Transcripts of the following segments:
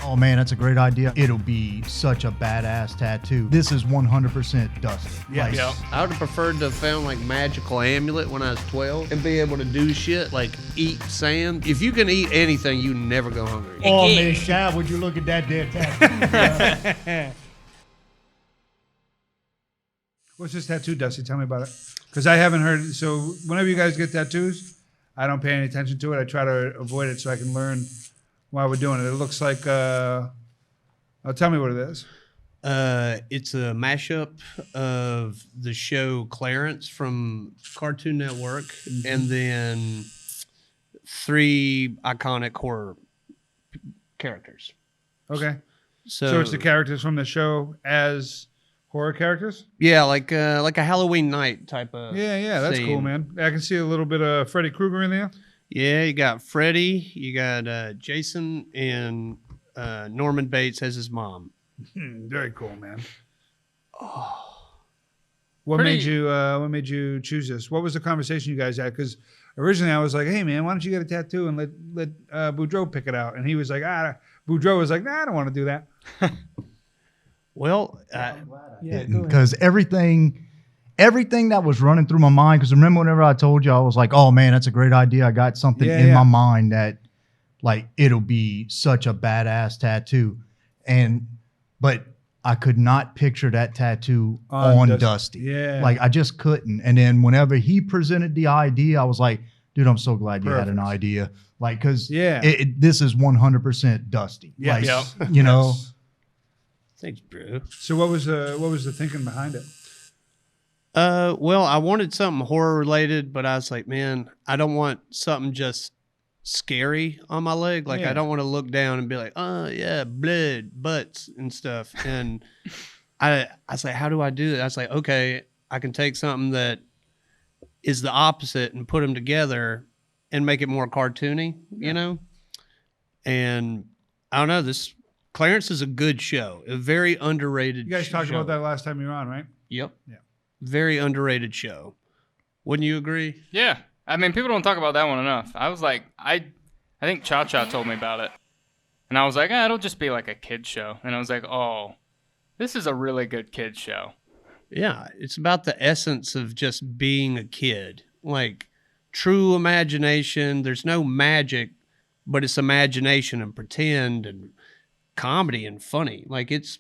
Oh man, that's a great idea. It'll be such a badass tattoo. This is 100% Dusty. Yes. Yep. I would have preferred to have found like magical amulet when I was 12 and be able to do shit like eat sand. If you can eat anything, you never go hungry. Oh man, Shad, would you look at that dead tattoo? What's this tattoo, Dusty? Tell me about it. Because I haven't heard. So whenever you guys get tattoos, I don't pay any attention to it. I try to avoid it so I can learn while we're doing it. It looks like. Tell me what it is. It's a mashup of the show Clarence from Cartoon Network and then 3 iconic horror characters. Okay. So it's the characters from the show as horror characters? Yeah, like a Halloween night type of Yeah, that's scene. cool, man. I can see a little bit of Freddy Krueger in there. Yeah, you got Freddy, you got Jason, and Norman Bates as his mom. Very cool, man. What made you choose this? What was the conversation you guys had? Because originally I was like, hey man, why don't you get a tattoo and let Boo-dro pick it out? And he was like, Boo-dro was like, nah, I don't want to do that. Well, because everything that was running through my mind, because remember whenever I told you, I was like, oh man, that's a great idea. I got something in my mind that like it'll be such a badass tattoo. But I could not picture that tattoo on Dusty. Yeah. Like I just couldn't. And then whenever he presented the idea, I was like, dude, I'm so glad you had an idea. Like, cause this is 100% Dusty. Yes. Like, you know. thanks, bro. So what was the thinking behind it? Well, I wanted something horror related, but I was like, man, I don't want something just scary on my leg. Like, I don't want to look down and be like, oh yeah, blood, butts and stuff. And I was like, how do I do that? I was like, okay, I can take something that is the opposite and put them together and make it more cartoony, you know? And I don't know, this Clarence is a good show, a very underrated show. You guys talked about that last time you were on, right? Yep. Yeah. Very underrated show. Wouldn't you agree? Yeah. I mean, people don't talk about that one enough. I was like, I think Cha-Cha told me about it. And I was like, it'll just be like a kid's show. And I was like, oh, this is a really good kid's show. Yeah, it's about the essence of just being a kid. Like, true imagination. There's no magic, but it's imagination and pretend and comedy and funny. Like, it's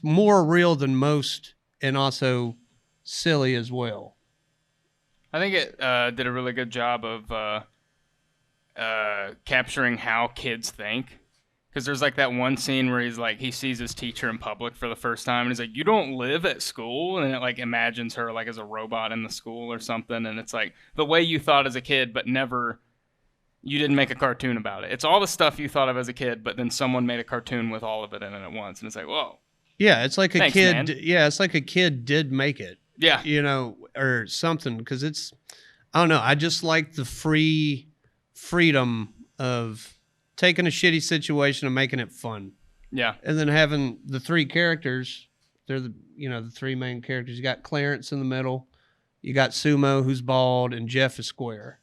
more real than most and also silly as well. I think it did a really good job of capturing how kids think. Because there's like that one scene where he sees his teacher in public for the first time, and he's like, you don't live at school? And it like imagines her like as a robot in the school or something. And it's like the way you thought as a kid, but you didn't make a cartoon about it. It's all the stuff you thought of as a kid, but then someone made a cartoon with all of it in it at once. And it's like, whoa. Yeah, it's like Thanks, kid. man. Yeah, it's like a kid did make it. Yeah. You know, or something. Because I don't know. I just like the freedom of taking a shitty situation and making it fun. Yeah. And then having the 3 characters, they're the 3 main characters. You got Clarence in the middle, you got Sumo who's bald, and Jeff is square.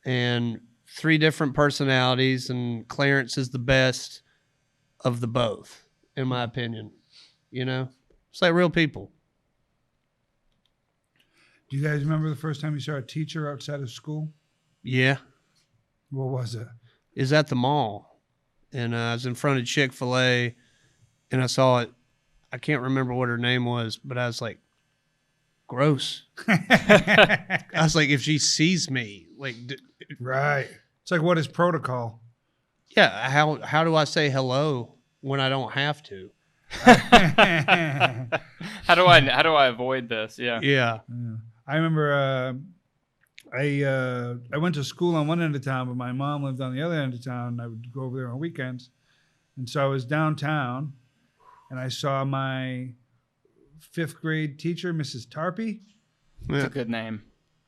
And 3 different personalities, and Clarence is the best of the both, in my opinion. You know? It's like real people. Do you guys remember the first time you saw a teacher outside of school? Yeah. What was it? Is at the mall, and I was in front of Chick-fil-A, and I saw it. I can't remember what her name was, but I was like, gross. I was like, if she sees me, like, Right. It's like, what is protocol? yeah, how do I say hello when I don't have to? How do I avoid this? Yeah. Yeah. I remember I went to school on one end of town, but my mom lived on the other end of town, and I would go over there on weekends. And so I was downtown, and I saw my 5th grade teacher, Mrs. Tarpey. It's a good name.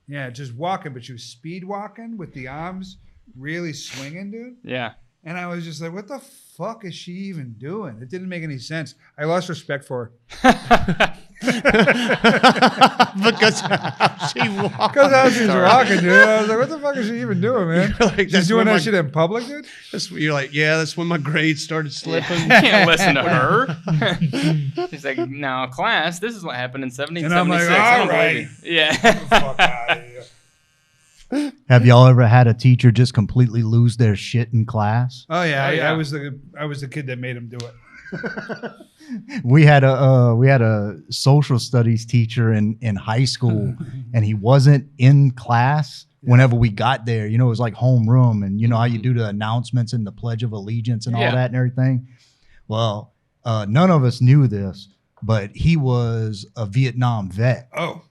Yeah, just walking, but she was speed walking with the arms really swinging, dude. Yeah. And I was just like, what the fuck is she even doing? It didn't make any sense. I lost respect for her. Because how she walked. Because how she's walking, dude. I was like, what the fuck is she even doing, man? Like, She's doing that shit in public, dude? You're like, yeah, that's when my grades started slipping. You can't listen to her. She's like, now, class, this is what happened in 1776. And I'm like, all right. Yeah. Fuck out of here. Have y'all ever had a teacher just completely lose their shit in class? Oh yeah, Oh, yeah. I was the kid that made him do it. We had a social studies teacher in high school, and he wasn't in class whenever we got there. You know, it was like homeroom, and you know how you do the announcements and the Pledge of Allegiance and all that and everything. Well, none of us knew this, but he was a Vietnam vet. Oh.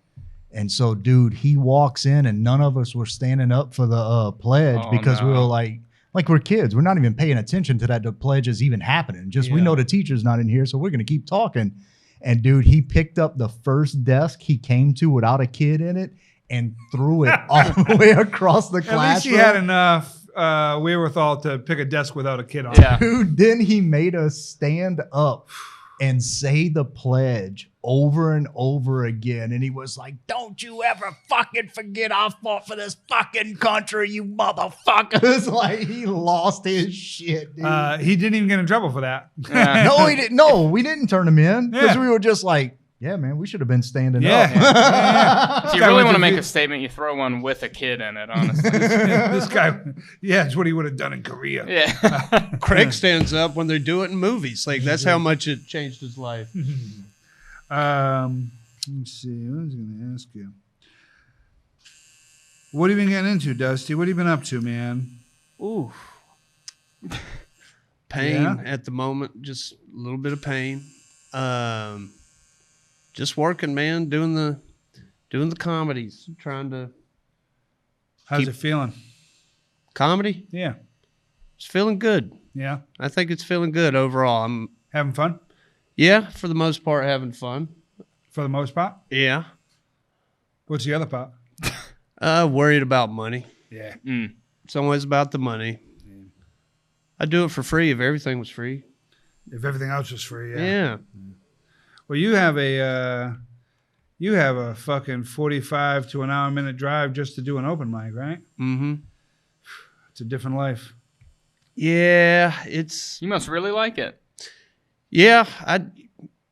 And so, dude, he walks in, and none of us were standing up for the pledge because we were like we're kids. We're not even paying attention to that the pledge is even happening. Just we know the teacher's not in here, so we're going to keep talking. And, dude, he picked up the first desk he came to without a kid in it and threw it all the way across the classroom. At least he had enough wherewithal to pick a desk without a kid on Yeah. it. Dude, then he made us stand up and say the pledge over and over again. And he was like, don't you ever fucking forget I fought for this fucking country, you motherfuckers. Like, he lost his shit, dude. He didn't even get in trouble for that. Yeah. No, he didn't. No, we didn't turn him in because we were just like, yeah, man, we should have been standing up. If you really want to make a statement, you throw one with a kid in it, honestly. This guy, it's what he would have done in Korea. Yeah. Craig stands up when they do it in movies. Like, that's how much it changed his life. Let me see. What was I going to ask you? What have you been getting into, Dusty? What have you been up to, man? Ooh. Pain at the moment. Just a little bit of pain. Just working, man. Doing the comedies. Trying to. How's it feeling? Comedy? Yeah. It's feeling good. Yeah. I think it's feeling good overall. I'm Having fun? Yeah, for the most part, having fun. For the most part? Yeah. What's the other part? Worried about money. Yeah. It's always about the money. Yeah. I'd do it for free if everything was free. If everything else was free, Yeah. Well, you have a fucking 45 to an hour minute drive just to do an open mic, right? Mm-hmm. It's a different life. Yeah, You must really like it. Yeah,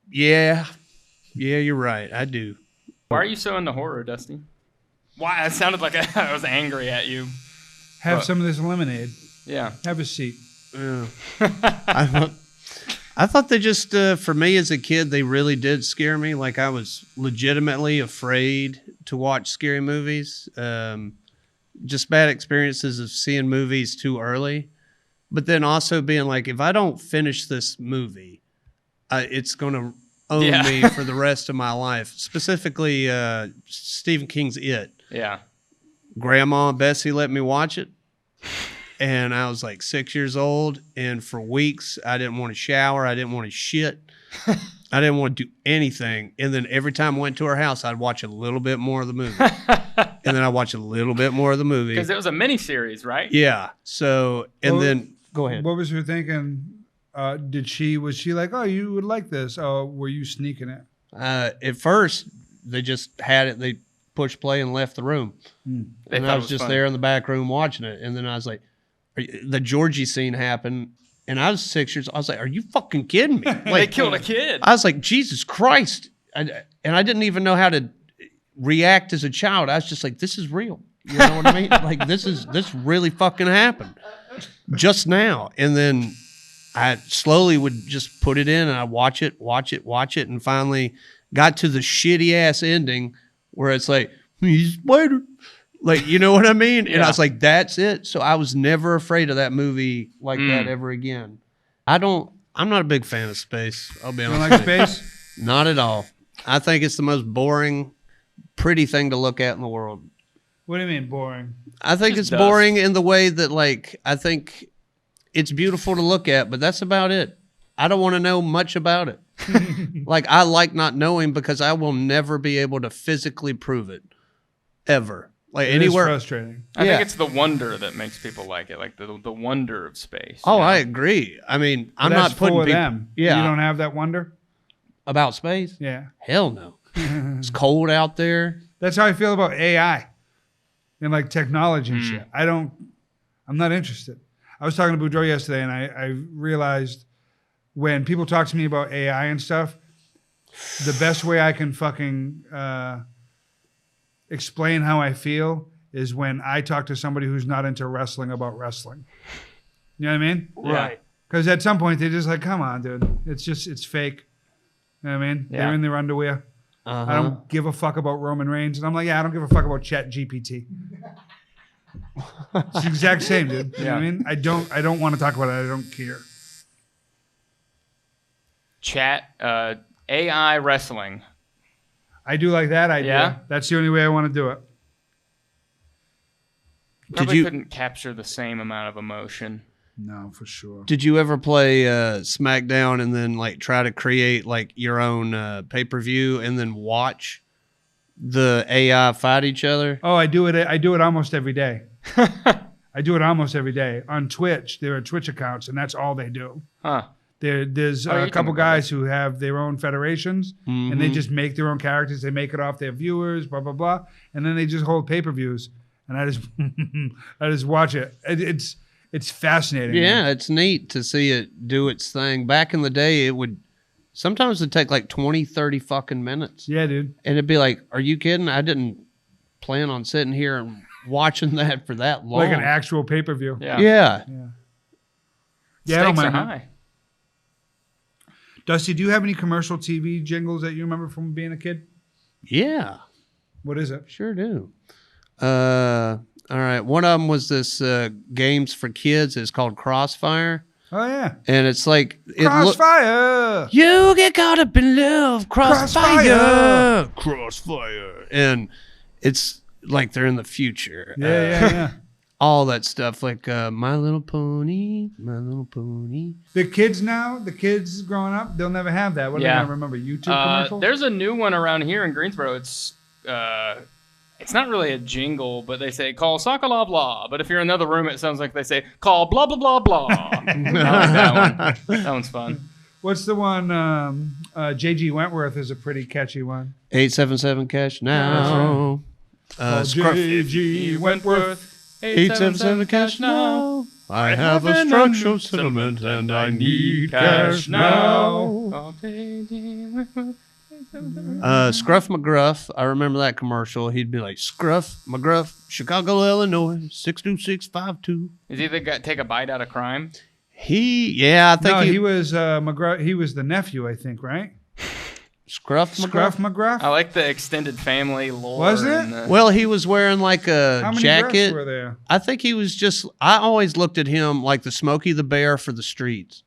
you're right. I do. Why are you so into horror, Dusty? Why? It sounded like I was angry at you. Have some of this lemonade. Yeah. Have a seat. Yeah. I thought they just, for me as a kid, they really did scare me. Like, I was legitimately afraid to watch scary movies. Just bad experiences of seeing movies too early. But then also being like, if I don't finish this movie, it's going to own me for the rest of my life. Specifically, Stephen King's It. Yeah. Grandma Bessie let me watch it. And I was like 6 years old. And for weeks, I didn't want to shower. I didn't want to shit. I didn't want to do anything. And then every time I went to her house, I'd watch a little bit more of the movie. And then I'd watch a little bit more of the movie. Because it was a miniseries, right? Yeah. So, and then, go ahead. What was her thinking? Was she like, oh, you would like this? Oh, were you sneaking it? At first, they just had it. They pushed play and left the room. And I was just there in the back room watching it. And then I was like, the Georgie scene happened. And I was 6 years old. I was like, are you fucking kidding me? Like, they killed a kid. I was like, Jesus Christ. And I didn't even know how to react as a child. I was just like, this is real. You know what I mean? Like, this really fucking happened just now. And then I slowly would just put it in and I watch it. And finally got to the shitty ass ending where it's like, he's spider. Like, you know what I mean? And I was like, that's it. So I was never afraid of that movie like that ever again. I'm not a big fan of space. I'll be honest. You don't like space? Not at all. I think it's the most boring, pretty thing to look at in the world. What do you mean boring? I think Just it's boring in the way that, like, I think it's beautiful to look at, but that's about it. I don't want to know much about it. Like, I like not knowing because I will never be able to physically prove it. Ever. Like, anywhere. It's frustrating. I think it's the wonder that makes people like it, like the wonder of space. Oh, I agree. I mean, I'm not putting for people. them. Yeah. You don't have that wonder? About space? Yeah. Hell no. It's cold out there. That's how I feel about AI and like technology and shit. I'm not interested. I was talking to Boodro yesterday, and I realized when people talk to me about AI and stuff, the best way I can fucking explain how I feel is when I talk to somebody who's not into wrestling about wrestling. You know what I mean? Right. Because at some point they're just like, come on, dude. It's fake. You know what I mean? Yeah. They're in their underwear. I don't give a fuck about Roman Reigns. And I'm like, yeah, I don't give a fuck about Chat GPT. It's the exact same, dude. You know what I mean? I don't want to talk about it. I don't care. Chat, AI wrestling. I do like that idea. Yeah? That's the only way I want to do it. Probably couldn't capture the same amount of emotion. No, for sure. Did you ever play SmackDown and then like try to create like your own pay-per-view and then watch the AI fight each other? Oh, I do it almost every day. I do it almost every day. On Twitch, there are Twitch accounts, and that's all they do. Huh. There's a couple guys who have their own federations, and they just make their own characters. They make it off their viewers, blah, blah, blah. And then they just hold pay-per-views, and I just watch it. It's fascinating. Yeah, man. it's neat to see it do its thing. Back in the day, sometimes it'd take like 20, 30 fucking minutes. Yeah, dude. And it'd be like, are you kidding? I didn't plan on sitting here and watching that for that long. Like an actual pay-per-view. Yeah. Yeah. Yeah, I don't Stakes are mind that. high. Dusty, do you have any commercial TV jingles that you remember from being a kid? Yeah. What is it? Sure do. All right. One of them was this games for kids. It's called Crossfire. Oh, yeah. And it's like... Crossfire! You get caught up in love. Crossfire! Crossfire. And it's like they're in the future. Yeah. All that stuff. Like My Little Pony. My Little Pony. The kids growing up, they'll never have that. What are they going to remember? YouTube commercials? There's a new one around here in Greensboro. It's not really a jingle, but they say, call Sakalavla. But if you're in another room, it sounds like they say, call blah, blah, blah, blah. I like that one. That one's fun. What's the one? J.G. Wentworth is a pretty catchy one. 877 cash now. J.G. Wentworth. 877 cash now. I have a structural settlement and I need cash now. Scruff McGruff, I remember that commercial. He'd be like, Scruff McGruff, Chicago, Illinois, 62652. Is he take a bite out of crime? I think he was McGruff. He was the nephew, I think, right? Scruff McGruff. I like the extended family lore. Was it? Well, he was wearing like a How many jacket. Gruffs were there? I think he was I always looked at him like the Smokey the Bear for the streets.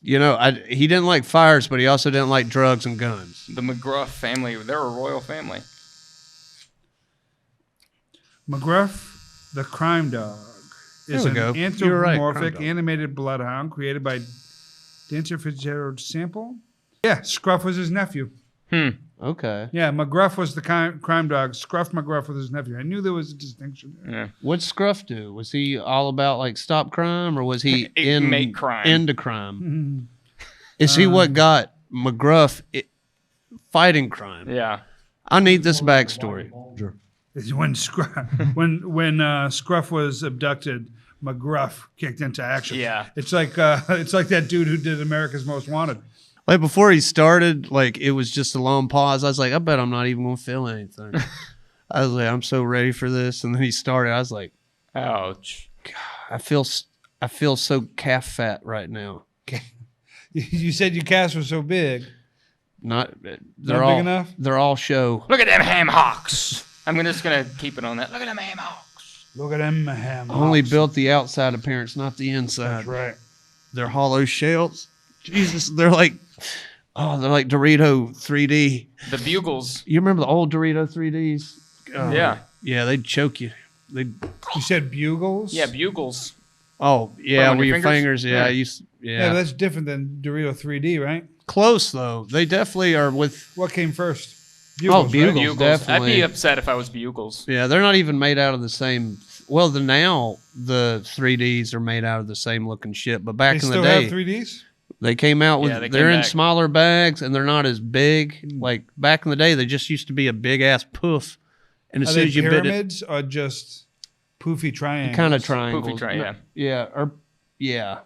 You know, he didn't like fires, but he also didn't like drugs and guns. The McGruff family, they're a royal family. McGruff, the crime dog, is an anthropomorphic animated bloodhound created by Dancer Fitzgerald Sample. Yeah, Scruff was his nephew. Okay. Yeah, McGruff was the crime dog. Scruff McGruff was his nephew. I knew there was a distinction there. Yeah. What'd Scruff do? Was he all about like stop crime, or was he make crime? Into crime? Is he what got McGruff fighting crime? Yeah. I need this backstory. Is when Scruff was abducted, McGruff kicked into action. Yeah. It's like that dude who did America's Most Wanted. Like before he started, like it was just a long pause. I was like, I bet I'm not even gonna feel anything. I was like, I'm so ready for this. And then he started. I was like, ouch. God, I feel so calf fat right now. You said your calves were so big. They're Not all big enough? They're all show. Look at them ham hocks. I'm just gonna keep it on that. Look at them ham hocks. Look at them ham hocks. Only built the outside appearance, not the inside. That's right. They're hollow shells. Jesus, they're like Dorito 3D. The bugles. You remember the old Dorito 3Ds? Yeah. Yeah, they'd choke you. You said bugles? Yeah, bugles. Oh, yeah, on with your your fingers. fingers? Yeah, that's different than Dorito 3D, right? Close, though. They definitely are with... What came first? Bugles, Right? Bugles, definitely. I'd be upset if I was bugles. Yeah, they're not even made out of the same... Well, now the 3Ds are made out of the same looking shit, but back They in still the day... have 3Ds? They came out with, Yeah, they're in smaller bags and they're not as big. Like back in the day, they just used to be a big ass poof. And as soon as you bit it, pyramids or just poofy triangles? kind of triangles. Yeah.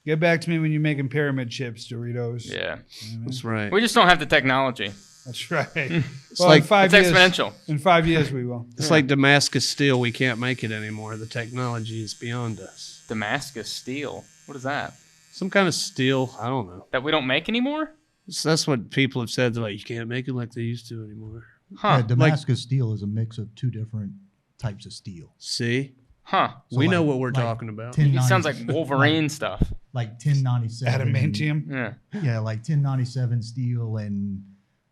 Get back to me when you're making pyramid chips, Doritos. Yeah. That's right. We just don't have the technology. That's right. It's like it's exponential. In 5 years, we will. It's like Damascus steel. We can't make it anymore. The technology is beyond us. Damascus steel. What is that? Some kind of steel. I don't know. That we don't make anymore? So that's what people have said. They're like, you can't make it like they used to anymore. Huh. Yeah, Damascus steel is a mix of 2 different types of steel. See? Huh. So we know what we're talking about. He sounds like Wolverine stuff. Like 1097. Adamantium? Yeah. Yeah, like 1097 steel and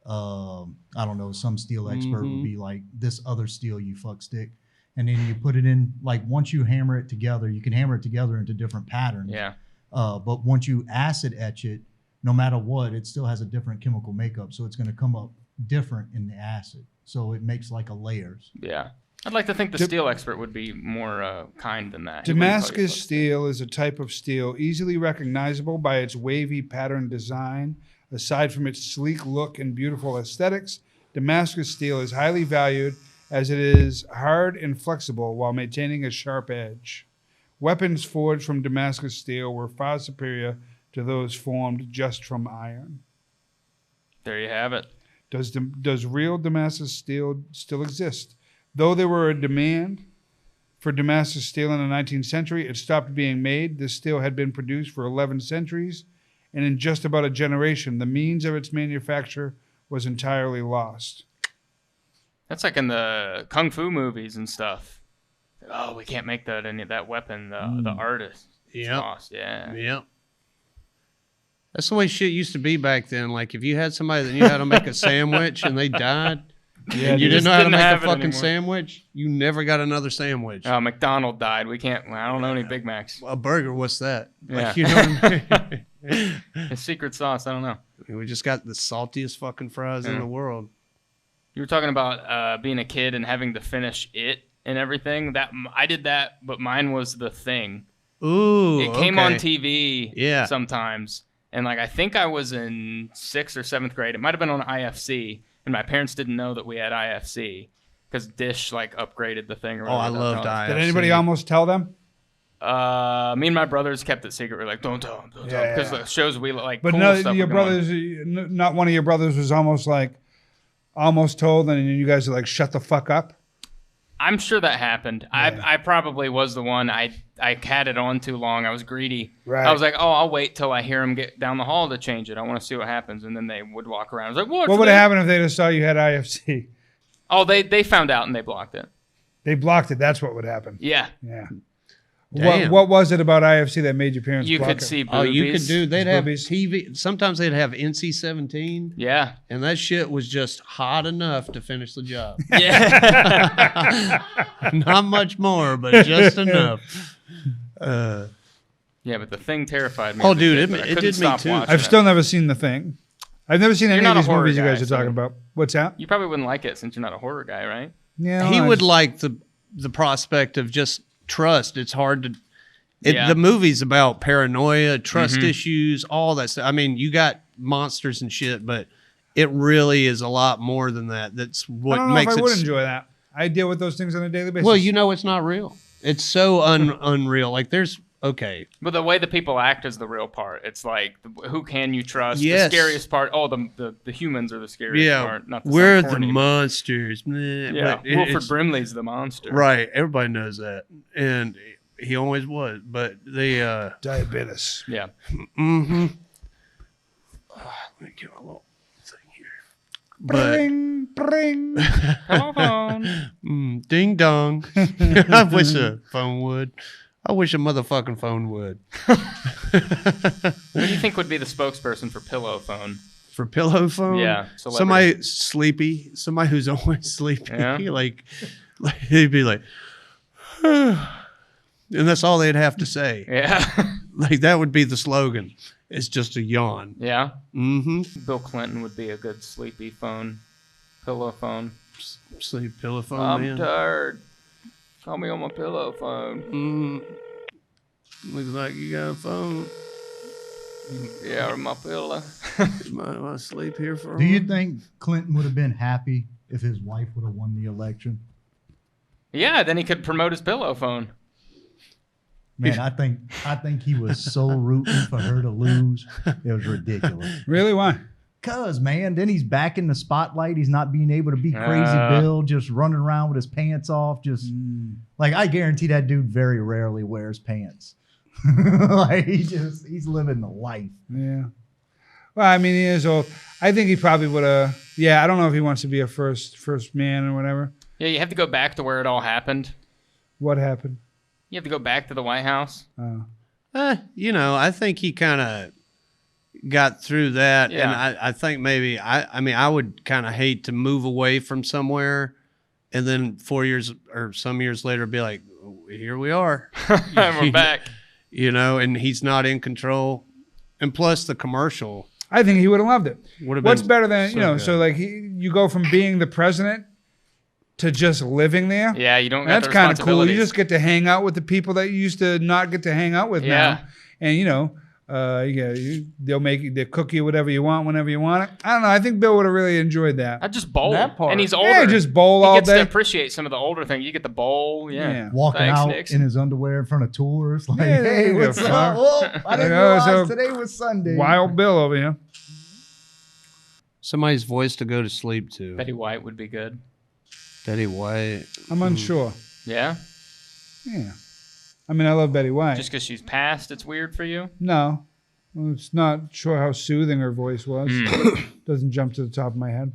I don't know, some steel expert would be like, this other steel, you fuck stick. And then you put it in, like once you hammer it together, you can hammer it together into different patterns. Yeah. But once you acid etch it, no matter what, it still has a different chemical makeup. So it's going to come up different in the acid. So it makes like a layers. Yeah. I'd like to think the steel expert would be more kind than that. Damascus steel is a type of steel easily recognizable by its wavy pattern design. Aside from its sleek look and beautiful aesthetics, Damascus steel is highly valued as it is hard and flexible while maintaining a sharp edge. Weapons forged from Damascus steel were far superior to those formed just from iron. There you have it. Does real Damascus steel still exist? Though there were a demand for Damascus steel in the 19th century, it stopped being made. This steel had been produced for 11 centuries, and in just about a generation, the means of its manufacture was entirely lost. That's like in the kung fu movies and stuff. Oh, we can't make that weapon. The artist. Yeah. Lost. Yeah. Yep. That's the way shit used to be back then. Like if you had somebody that knew how to make a sandwich and they died, and you didn't know how to make a fucking sandwich, you never got another sandwich. Oh, McDonald died. We can't. I don't know any Big Macs. A burger, what's that? Yeah. Like, you know what I mean? His secret sauce. I don't know. We just got the saltiest fucking fries in the world. You were talking about being a kid and having to finish it and everything. That I did that, but mine was The Thing. Ooh, it came on TV sometimes. And like I think I was in 6th or 7th grade. It might have been on IFC, and my parents didn't know that we had IFC because Dish like upgraded The Thing. Or I loved IFC. Did anybody almost tell them? Me and my brothers kept it secret. We're like, don't tell them, don't tell them, because the shows we like. But cool no, stuff your brothers, not one of your brothers was almost told, and you guys are like, shut the fuck up. I'm sure that happened. Yeah. I probably was the one. I had it on too long. I was greedy. Right. I was like, oh, I'll wait till I hear them get down the hall to change it. I want to see what happens. And then they would walk around. I was like, what would have happened if they just saw you had IFC? Oh, they found out and they blocked it. They blocked it. That's what would happen. Yeah. Yeah. Damn. What was it about IFC that made your parents You block could it? see boobies. Oh, you could do. They'd have boobies. TV. Sometimes they'd have NC-17. Yeah. And that shit was just hot enough to finish the job. Yeah. Not much more, but just enough. Yeah, but The Thing terrified me. Oh, dude, it did me too. I've still never seen The Thing. I've never seen any of these movies you guys are talking about. What's that? You probably wouldn't like it since you're not a horror guy, right? Yeah. He would like the prospect of just trust. It's hard to... The movie's about paranoia, trust issues, all that stuff. I mean, you got monsters and shit, but it really is a lot more than that. That's what I don't know makes if I it... would enjoy that. I deal with those things on a daily basis. Well, you know it's not real. It's so unreal. Like there's... Okay. But the way the people act is the real part. It's like, who can you trust? Yes. The scariest part. Oh, the humans are the scariest part. Not we're the monsters. Yeah, Wilford Brimley's the monster. Right. Everybody knows that. And he always was. But they... Diabetes. Yeah. Mm-hmm. Let me get a little thing here. Bring. Hello, phone. Ding dong. I wish a phone would. I wish a motherfucking phone would. Who do you think would be the spokesperson for Pillow Phone? For Pillow Phone? Yeah. Somebody sleepy. Somebody who's always sleepy. Yeah. like he'd be like, and that's all they'd have to say. Yeah. Like that would be the slogan. It's just a yawn. Yeah. Mm-hmm. Bill Clinton would be a good sleepy phone. Pillow phone. Sleep pillow phone, I'm man. tired. Call me on my pillow phone. Looks like you got a phone. Yeah, or my pillow. I sleep here for a Do you while? think Clinton would have been happy if his wife would have won the election? Yeah, then he could promote his pillow phone. Man, I think he was so rooting for her to lose. It was ridiculous. Really? Why? Cause man, then he's back in the spotlight. He's not being able to be crazy Bill, just running around with his pants off. Just like I guarantee that dude very rarely wears pants. Like he's living the life. Yeah. Well, I mean, he is old. I think he probably would have. Yeah, I don't know if he wants to be a first man or whatever. Yeah, you have to go back to where it all happened. What happened? You have to go back to the White House. I think he kind of got through that, Yeah. and I think maybe I would kind of hate to move away from somewhere, and then 4 years or some years later be like, here we are, And we're back. And he's not in control, and plus the commercial I think he would have loved it. would have What's been better than so So good. like you go from being the president to just living there. Yeah, you don't got That's the kind of cool. You responsibilities. just get to hang out with the people that you used to not get to hang out with Yeah. now. And they'll cook you whatever you want whenever you want it. I don't know. I think Bill would have really enjoyed that. I just bowl. That part. And he's older. Yeah, just bowl he all gets day. to appreciate some of the older things. You get the bowl. Yeah. Yeah. Walking Thanks, out Nixon. in his underwear in front of tours. Like, Yeah, hey, yeah, what's yeah. up? Oh, I didn't Yeah, realize so- today was Sunday. Wild Bill over here. somebody's voice to go to sleep to. Betty White would be good. Betty White. I'm unsure. Yeah? Yeah. I mean, I love Betty White. Just because she's passed, it's weird for you? No. Well, it's not sure how soothing her voice was. Doesn't jump to the top of my head.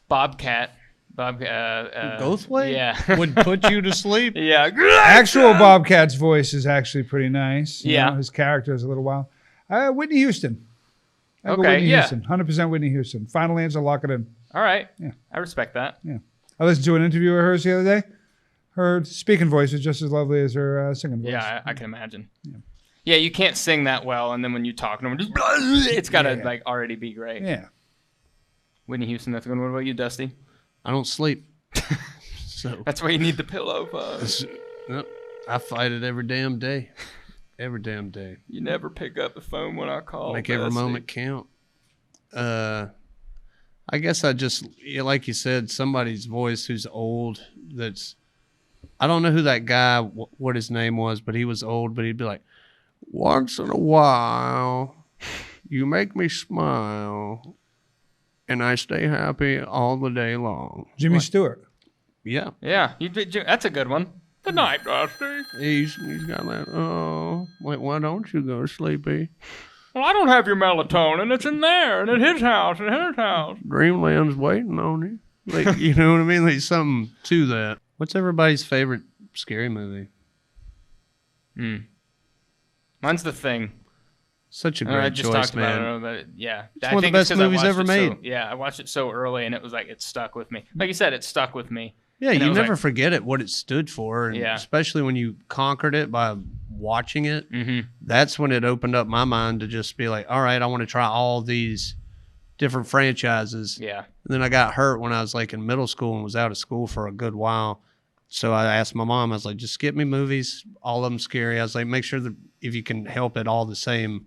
Bobcat. Gothway? Yeah. Would put you to sleep. Yeah. Actual Bobcat's voice is actually pretty nice. You Yeah. know, his character is a little wild. Whitney Houston. I go Okay, Whitney yeah. Houston. 100% Whitney Houston. Final answer, lock it in. All right. Yeah. I respect that. Yeah. I listened to an interview of hers the other day. Her speaking voice is just as lovely as her singing voice. Yeah, I can imagine. Yeah, you can't sing that well, and then when you talk, no one just it's got to Yeah. like already be great. Yeah. Whitney Houston, that's a good one. What about you, Dusty? I don't sleep. So That's why you need the pillow phone. Yep. I fight it every damn day. Every damn day. You never pick up the phone when I call. Make every Dusty. moment count. I guess I just, like you said, somebody's voice who's old. I don't know who that guy, what his name was, but he was old. But he'd be like, once in a while, you make me smile, and I stay happy all the day long. Jimmy Stewart. Yeah, Yeah, that's a good one. Good night, Dusty. he's got that. Oh, why don't you go, Sleepy? Well, I don't have your melatonin. It's in there, and at his house, and at his house. Dreamland's waiting on you. Like, you know what I mean? Like something to that. What's everybody's favorite scary movie? Mine's The Thing. Such a I great just choice, talked about man. it, but yeah, It's one of the best movies ever made. I watched it so early, and it was like it stuck with me. Like you said, it stuck with me. Yeah, And it you was never like- forget it, what it stood for, and Yeah. especially when you conquered it by watching it. Mm-hmm. That's when it opened up my mind to just be like, all right, I want to try all these different franchises. Yeah. And then I got hurt when I was like in middle school and was out of school for a good while. So I asked my mom, I was like, just get me movies, all of them scary. I was like, make sure that if you can help it all the same,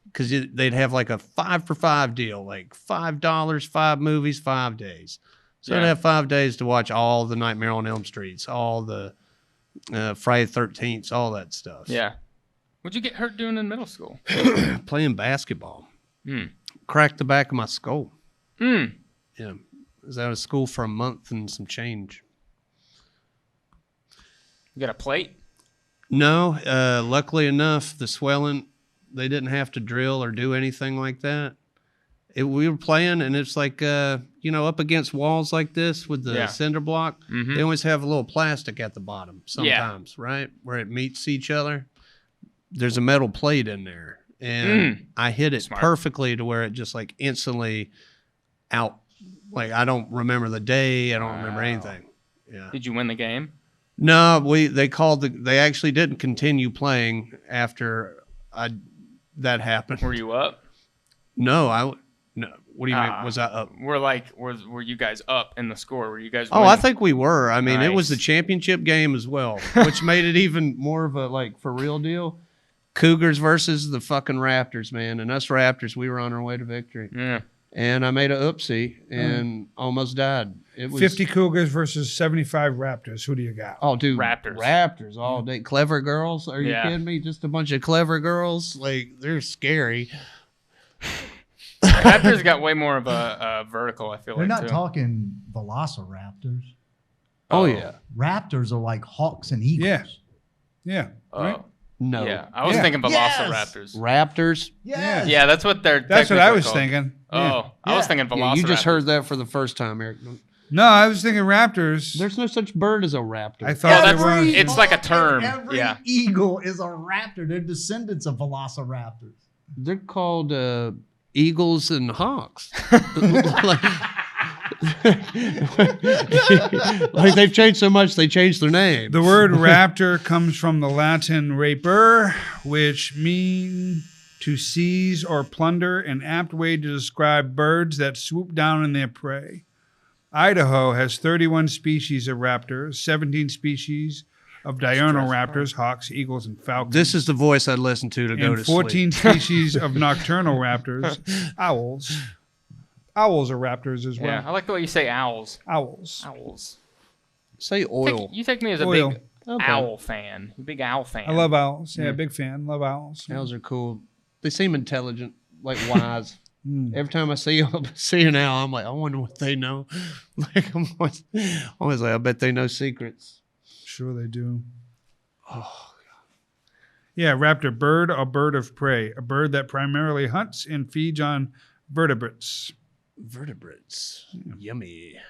because they'd have like a 5 for $5 deal, like $5, 5 movies, 5 days. So I'd Yeah. have 5 days to watch all the Nightmare on Elm Streets, all the Friday the 13th, all that stuff. Yeah. What'd you get hurt doing in middle school? Playing basketball. Mm. Cracked the back of my skull. Mm. Yeah. I was out of school for a month and some change. You got a plate? No, luckily enough, the swelling, they didn't have to drill or do anything like that. We were playing, and it's like, up against walls like this with the Yeah. cinder block. Mhm. They always have a little plastic at the bottom sometimes, right? Where it meets each other. There's a metal plate in there. And I hit it Smart. perfectly to where it just like instantly out. Like, I don't remember the day. I don't remember Wow. anything. Yeah. Did you win the game? No, they actually didn't continue playing after that happened. Were you up? No. What do you mean? Was I up? Were you guys up in the score? Were you guys Oh, I winning? think we were. I mean, it was the Nice. championship game as well, which made it even more of a like for real deal. Cougars versus the fucking Raptors, man. And us Raptors, we were on our way to victory. Yeah. And I made a oopsie and almost died. It was 50 Cougars versus 75 Raptors. Who do you got? Oh, dude, Raptors. Raptors all day. Clever girls? Are you Yeah. kidding me? Just a bunch of clever girls? Like, they're scary. Raptors got way more of a vertical, I feel They're like, not too. talking velociraptors. Oh, yeah. Raptors are like hawks and eagles. Yeah. Yeah. Oh. Right? No. Yeah, I was Yeah. thinking Yes! Velociraptors. Raptors? Yes. Yeah, that's what they're. That's what I technically was called. thinking. Oh, Yeah. I was Yeah. thinking Velociraptors. Yeah, you just heard that for the first time, Eric. No, I was thinking Raptors. There's no such bird as a raptor. I thought Yeah, there that's- was. it's like a term. Every Yeah. eagle is a raptor. They're descendants of velociraptors. They're called eagles and hawks. like they've changed so much, they changed their name. The word raptor comes from the Latin raper, which mean to seize or plunder, an apt way to describe birds that swoop down on their prey. Idaho has 31 species of raptors, 17 species of diurnal raptors, hawks, eagles, and falcons. This is the voice I'd listen to go and to 14 sleep. species of nocturnal raptors, owls. Owls are raptors as well. Yeah, I like the way you say owls. Owls. Owls. Say oil. You take me as a Oil. big Okay. owl fan. A big owl fan. I love owls. Yeah, big fan. Love owls. Owls are cool. They seem intelligent, like wise. Mm. Every time I see an owl, I'm like, I wonder what they know. Like I'm always like, I bet they know secrets. Sure they do. Oh, yeah, raptor, bird or bird of prey. A bird that primarily hunts and feeds on vertebrates. Vertebrates, yummy.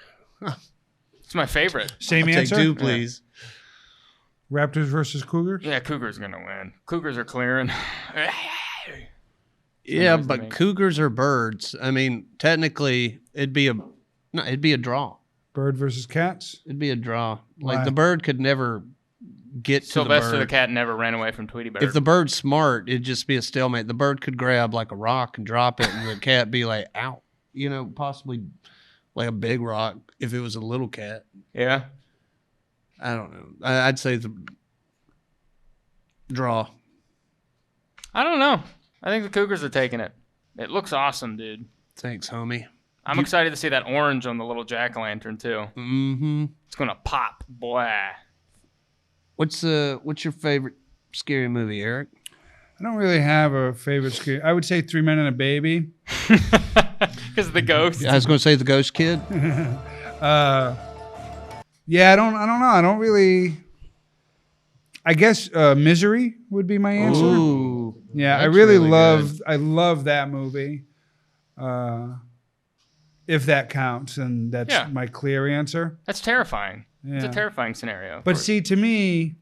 It's my favorite. Same Take answer? two, please. Raptors versus Cougars? Yeah, Cougars gonna win. Cougars are clearing. Yeah, noise to but make. cougars are birds. I mean, technically, it'd be a draw. Bird versus cats? It'd be a draw. Like Why? the bird could never get to Sylvester the the bird. cat never ran away from Tweety Bird. If the bird's smart, it'd just be a stalemate. The bird could grab like a rock and drop it, and the cat be like, "Ow!" You know, possibly like a big rock if it was a little cat. Yeah. I don't know. I'd say the draw. I don't know. I think the Cougars are taking it. It looks awesome, dude. Thanks, homie. I'm excited to see that orange on the little jack-o'-lantern, too. Mm-hmm. It's going to pop, boy. What's your favorite scary movie, Eric? I don't really have a favorite scary. I would say 3 Men and a Baby. Because the ghost. I was going to say The Ghost Kid. Yeah, I don't know. I don't really. I guess Misery would be my answer. Ooh, Yeah, I that's really really love. I love that movie. If that counts, and that's Yeah. my clear answer. That's terrifying. It's a Yeah. terrifying scenario. But see, to me,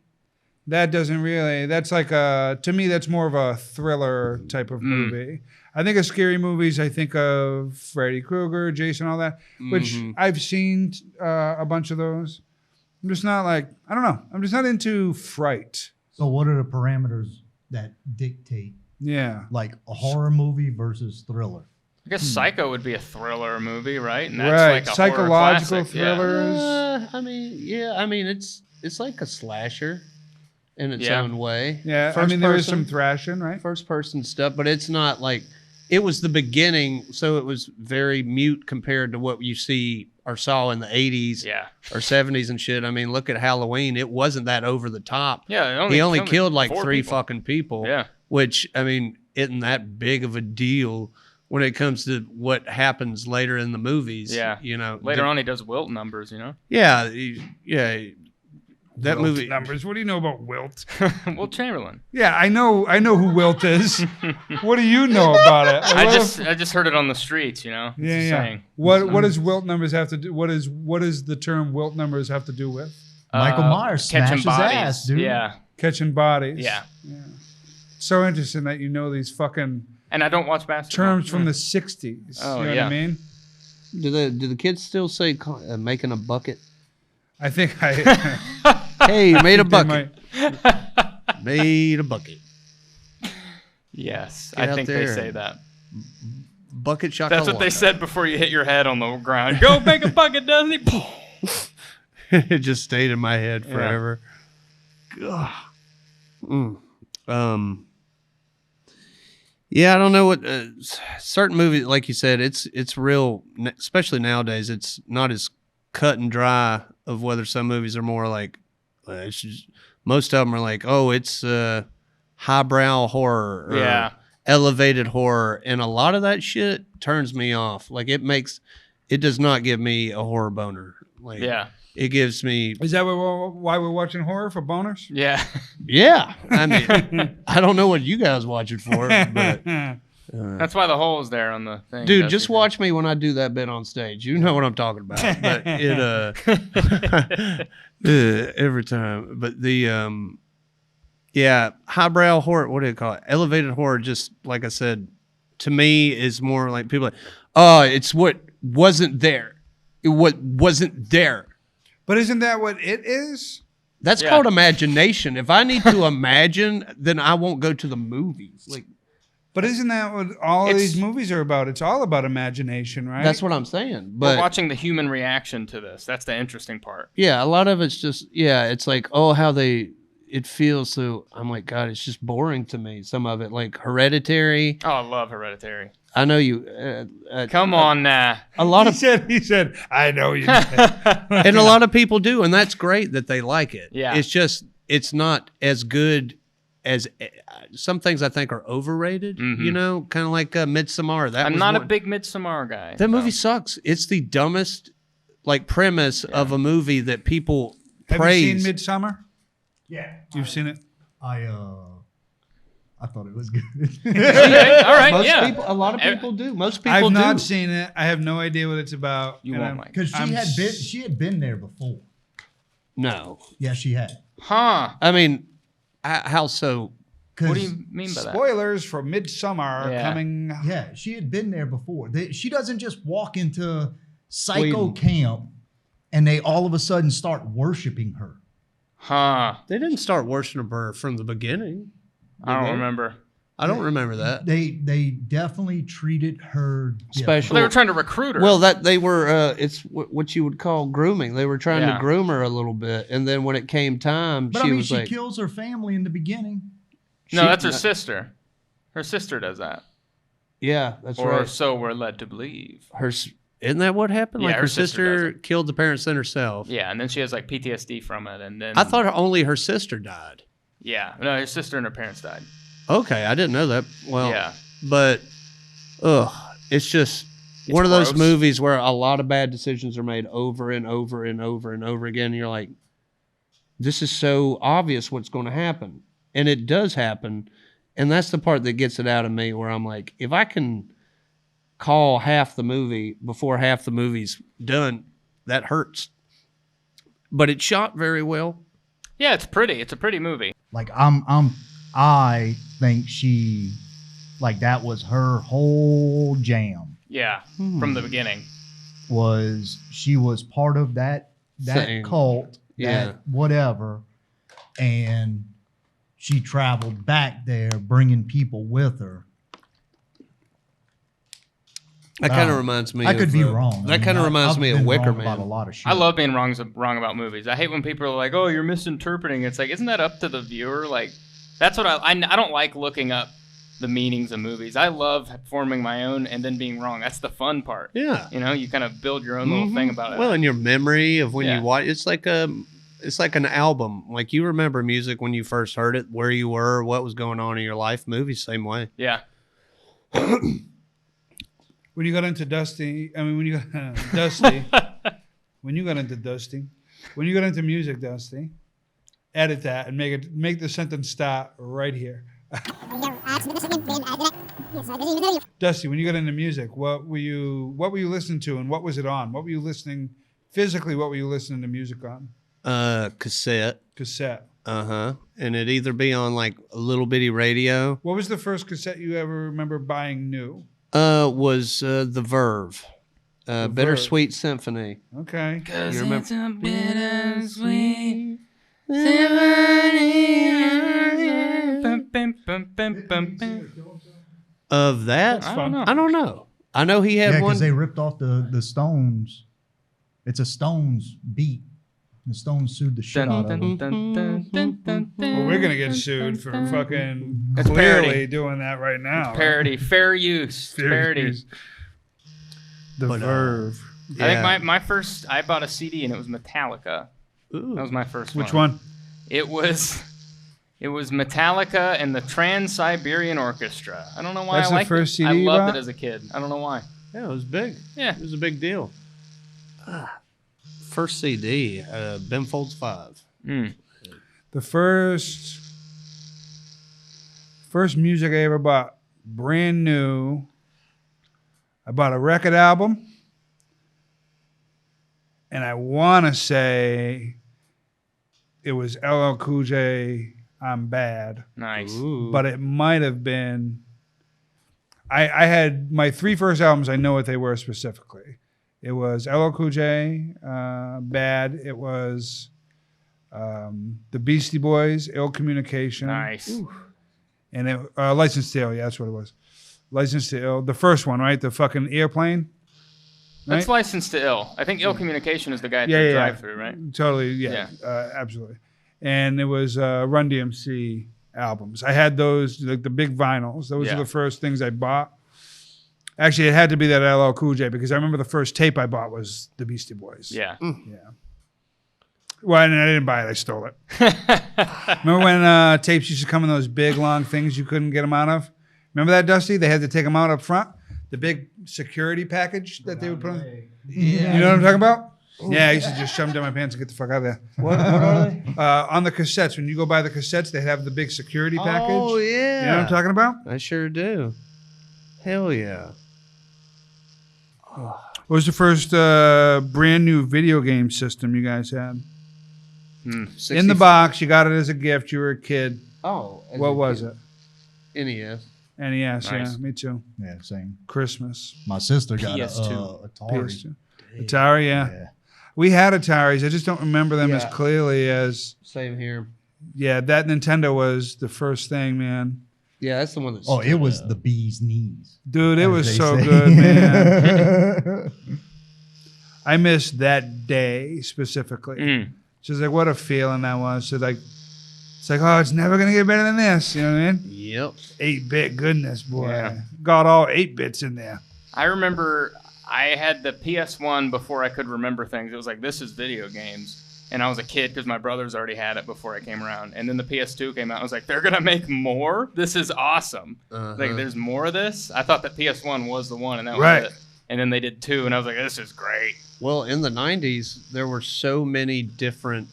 that doesn't really. That's like a. To me, that's more of a thriller type of movie. I think of scary movies. I think of Freddy Krueger, Jason, all that, which I've seen a bunch of those. I'm just not like. I don't know. I'm just not into fright. So what are the parameters that dictate Yeah. like a horror movie versus thriller? I guess Psycho would be a thriller movie, right? And that's Right. like a Psychological horror classic. Yeah. thrillers. I mean, it's like a slasher in its Yeah. own way. Yeah. I First mean, there is person. some thrashing, right? First person stuff, but it's not like it was the beginning, so it was very mute compared to what you see or saw in the 80s Yeah. or 70s and shit. I mean, look at Halloween. It wasn't that over the top. Yeah. He only killed like 4 three people. fucking people. Yeah. Which, I mean, isn't that big of a deal when it comes to what happens later in the movies. Yeah. You know, Later on, he does Wilt numbers, you know? Yeah. That Wilt movie. numbers. What do you know about Wilt? Wilt Chamberlain. Yeah, I know who Wilt is. What do you know about it? I What just heard it on the streets, you know? Yeah, Just yeah. saying. What does Wilt numbers have to do? What is the term Wilt numbers have to do with? Michael Myers catching smashes bodies. ass, dude. Yeah. Catching bodies. Yeah. So interesting that you know these fucking And I don't watch basketball. terms from the 60s. Oh, you know yeah. what I mean? Do the kids still say making a bucket? I think I Hey, made a they bucket. might- Made a bucket. Yes. Get I out think they there say and- that. Bucket shakalaka. That's what they said before you hit your head on the ground. Go make a bucket, Dusty. It just stayed in my head forever. Ugh. Yeah, I don't know what certain movies, like you said, it's real, especially nowadays. It's not as cut and dry of whether some movies are more like, it's just, most of them are like, oh, it's highbrow horror or elevated horror, and a lot of that shit turns me off. Like it does not give me a horror boner. Like it gives me. Is that why we're watching horror, for boners? Yeah. Yeah, I mean, I don't know what you guys watch it for, but. That's why the hole is there on the thing. Dude, just watch me when I do that bit on stage. You know what I'm talking about. But it every time. But the highbrow horror, what do you call it? Elevated horror, just like I said, to me is more like people like, oh, it's what wasn't there. What wasn't there. But isn't that what it is? That's called imagination. If I need to imagine, then I won't go to the movies. Like, but isn't that what all of these movies are about? It's all about imagination, right? That's what I'm saying. But we're watching the human reaction to this. That's the interesting part. Yeah, a lot of it's just, it's like, oh, how it feels so. I'm like, God, it's just boring to me. Some of it, like Hereditary. Oh, I love Hereditary. I know you. Come on now. A lot of he said, I know you. And a lot of people do, and that's great that they like it. Yeah. It's just, it's not as good as some things I think are overrated. You know, kind of like Midsommar. I'm not a big Midsommar guy. That movie sucks. It's the dumbest like premise of a movie that people praise. Have you seen Midsommar? Yeah. You've seen it? I thought it was good. Okay, all right, Most people, a lot of people do. Most people I've do. not seen it. I have no idea what it's about. You won't like it. Because she had been there before. No. Yeah, she had. Huh. I mean, how so? What do you mean by that? Spoilers for Midsommar coming. Yeah, she had been there before. She doesn't just walk into psycho camp and they all of a sudden start worshiping her. Huh. They didn't start worshiping her from the beginning. I don't remember. I don't remember that. They definitely treated her Special. Well, they were trying to recruit her. Well, that they were. It's what you would call grooming. They were trying to groom her a little bit, and then when it came time, but she was she like, kills her family in the beginning. No, that's her sister. Her sister does that. Yeah, that's or right. Or so we're led to believe. Isn't that what happened? Yeah, like her sister killed the parents and herself. Yeah, and then she has like PTSD from it, and then I thought only her sister died. Yeah, no, her sister and her parents died. Okay, I didn't know that. Well, yeah, but it's just one of those movies where a lot of bad decisions are made over and over and over and over again. And you're like, this is so obvious what's going to happen, and it does happen, and that's the part that gets it out of me. Where I'm like, if I can call half the movie before half the movie's done, that hurts. But it's shot very well. Yeah, it's pretty. It's a pretty movie. Like I think that was her whole jam. Yeah, from the beginning. She was part of that cult, that whatever, and she traveled back there bringing people with her. That kind of reminds me. I could be wrong. That kind of reminds me of Wicker Man. About a lot of shit. I love being wrong about movies. I hate when people are like, "Oh, you're misinterpreting." It's like, isn't that up to the viewer? Like, that's what I don't like looking up the meanings of movies. I love forming my own and then being wrong. That's the fun part. Yeah. You know, you kind of build your own little thing about it. Well, in your memory of when you watch, it's like an album. Like you remember music when you first heard it, where you were, what was going on in your life. Movies, same way. Yeah. When you got into Dusty, when you got Dusty, when you got into music, Dusty, edit that and make the sentence start right here. Dusty, when you got into music, what were you listening to, and what was it on? What were you listening physically? What were you listening to music on? Cassette. Uh-huh. And it'd either be on like a little bitty radio. What was the first cassette you ever remember buying new? Was The Verve. Bittersweet Symphony. Okay. Cause you remember? it's a bittersweet symphony. Of that? I don't know. I know he had one. because they ripped off the Stones. It's a Stones beat. The Stones sued the shit out of them. Well, we're gonna get sued for fucking It's clearly parody. doing that right now. It's parody. Fair use. Fair Parody. use. The Verve. I think my first, I bought a CD and it was Metallica. Ooh. That was my first Which one. one? It was Metallica and the Trans-Siberian Orchestra. I don't know why That's I the liked first it. CD I you loved bought? it as a kid. I don't know why. Yeah, it was big. Yeah. It was a big deal. First CD, Ben Folds 5. Mm. The first music I ever bought, brand new. I bought a record album, and I want to say it was LL Cool J, I'm Bad. Nice. Ooh. But it might have been. I had my 3 first albums. I know what they were specifically. It was LL Cool J, Bad. It was the Beastie Boys, Ill Communication. Nice. Ooh. And it License to Ill. Yeah, that's what it was. License to Ill. The first one, right? The fucking airplane. Right? That's Licensed to Ill. I think Ill Communication is the guy at Yeah, the yeah. drive-through, right? Totally. Yeah. Absolutely. And it was Run DMC albums. I had those, like the big vinyls. Those Yeah. are the first things I bought. Actually, it had to be that LL Cool J because I remember the first tape I bought was the Beastie Boys. Yeah. Yeah. Well, and I didn't buy it. I stole it. Remember when tapes used to come in those big, long things you couldn't get them out of? Remember that, Dusty? They had to take them out up front? The big security package that they would put on? Yeah. You know what I'm talking about? Yeah, I used to just shove them down my pants and get the fuck out of there. What are they? On the cassettes, when you go buy the cassettes, they have the big security package. Oh, yeah. You know what I'm talking about? I sure do. Hell yeah. What was the first brand new video game system you guys had? In the box, you got it as a gift. You were a kid. Oh. What was it? NES. NES, Nice. yeah, me too. Yeah, same. Christmas. My sister got PS2. a Atari. PS2. Atari, yeah. We had Ataris. I just don't remember them as Yeah. clearly as. Same here. Yeah, that Nintendo was the first thing, man. Yeah, that's the one that. Oh, it was the bee's knees. Dude, it as was they so say. good, man. I missed that day specifically. Mm. Just like what a feeling that was. So like, it's like, oh, it's never gonna get better than this. You know what I mean? Yep. 8-bit goodness, boy. Yeah. Got all 8 bits in there. I remember I had the PS1 before I could remember things. It was like, this is video games. And I was a kid because my brothers already had it before I came around. And then the PS2 came out. I was like, they're going to make more? This is awesome. Like, there's more of this? I thought that PS1 was the one, and that was it. And then they did 2, and I was like, this is great. Well, in the 90s, there were so many different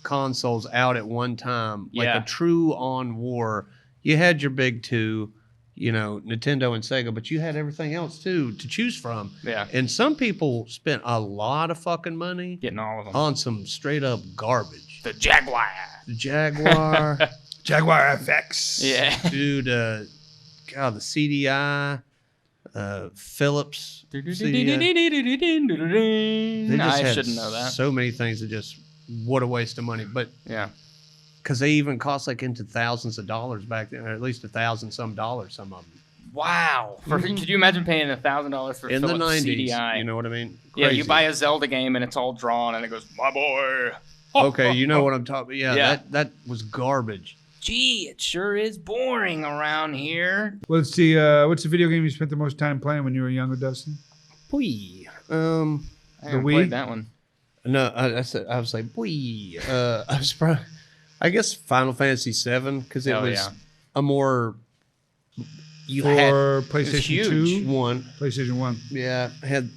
consoles out at one time. Like Yeah. a true on war. You had your big 2, you know, Nintendo and Sega, but you had everything else too to choose from. Yeah. And some people spent a lot of fucking money Getting all of them. on some straight up garbage. The Jaguar. The Jaguar, Jaguar FX. Yeah. dude, God, the CDI, Philips. CDI. They just I had shouldn't know that. So many things that just what a waste of money. But Yeah. because they even cost like into thousands of dollars back then, or at least $1,000 some dollars, some of them. Wow. Could you imagine paying $1,000 for In the Philips 90s, CDI? you know what I mean? Yeah, you Crazy. buy a Zelda game and it's all drawn and it goes, my boy. Okay, you know what I'm talking about. Yeah, Yeah. that was garbage. Gee, it sure is boring around here. What's the video game you spent the most time playing when you were younger, Dustin? Boy. I haven't Wii? played that one. No, I said I was like, boy. I was probably, I guess Final Fantasy VII because it Hell was yeah. a more you For had PlayStation huge. 2? one. PlayStation 1. Yeah, had